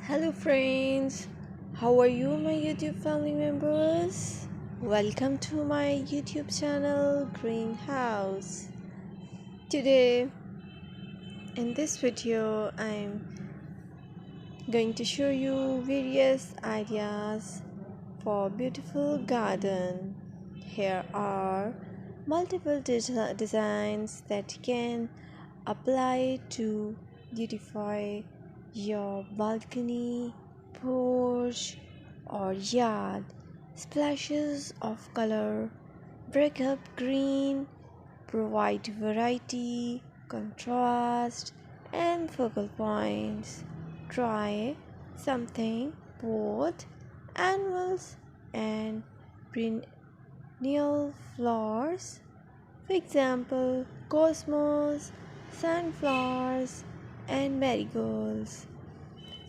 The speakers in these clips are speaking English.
Hello friends, how are you my YouTube family members? Welcome to my YouTube channel Greenhouse. Today in this video I'm going to show you various ideas for beautiful garden. Here are multiple designs that you can apply to beautify your balcony, porch, or yard. Splashes of color break up green, provide variety, contrast, and focal points. Try something both annuals and perennial flowers. For example, cosmos, sunflowers, and marigolds.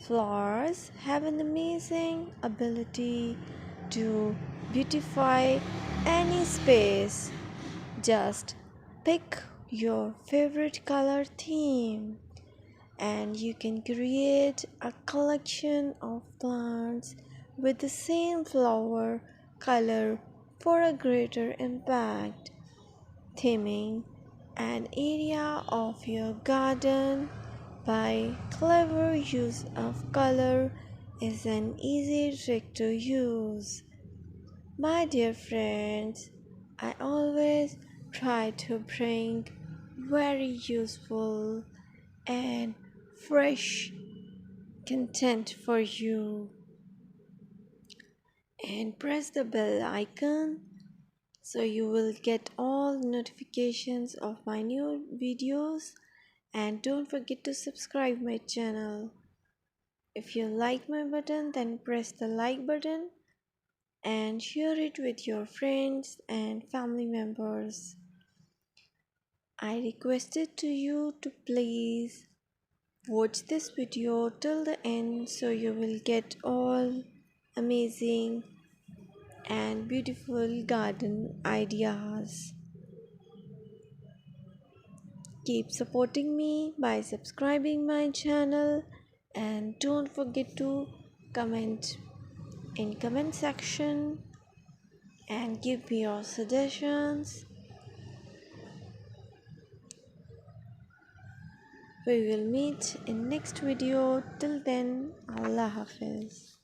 Flowers have an amazing ability to beautify any space. Just pick your favorite color theme and you can create a collection of plants with the same flower color for a greater impact. Theming an area of your garden by clever use of color is an easy trick to use. My dear friends, I always try to bring very useful and fresh content for you, and press the bell icon so you will get all notifications of my new videos, and don't forget to subscribe my channel. If you like my button, then press the like button and share it with your friends and family members. I requested to you to please watch this video till the end so you will get all amazing and beautiful garden ideas. Keep supporting me by subscribing my channel, and don't forget to comment in comment section and give me your suggestions. We will meet in next video. Till then, Allah Hafiz.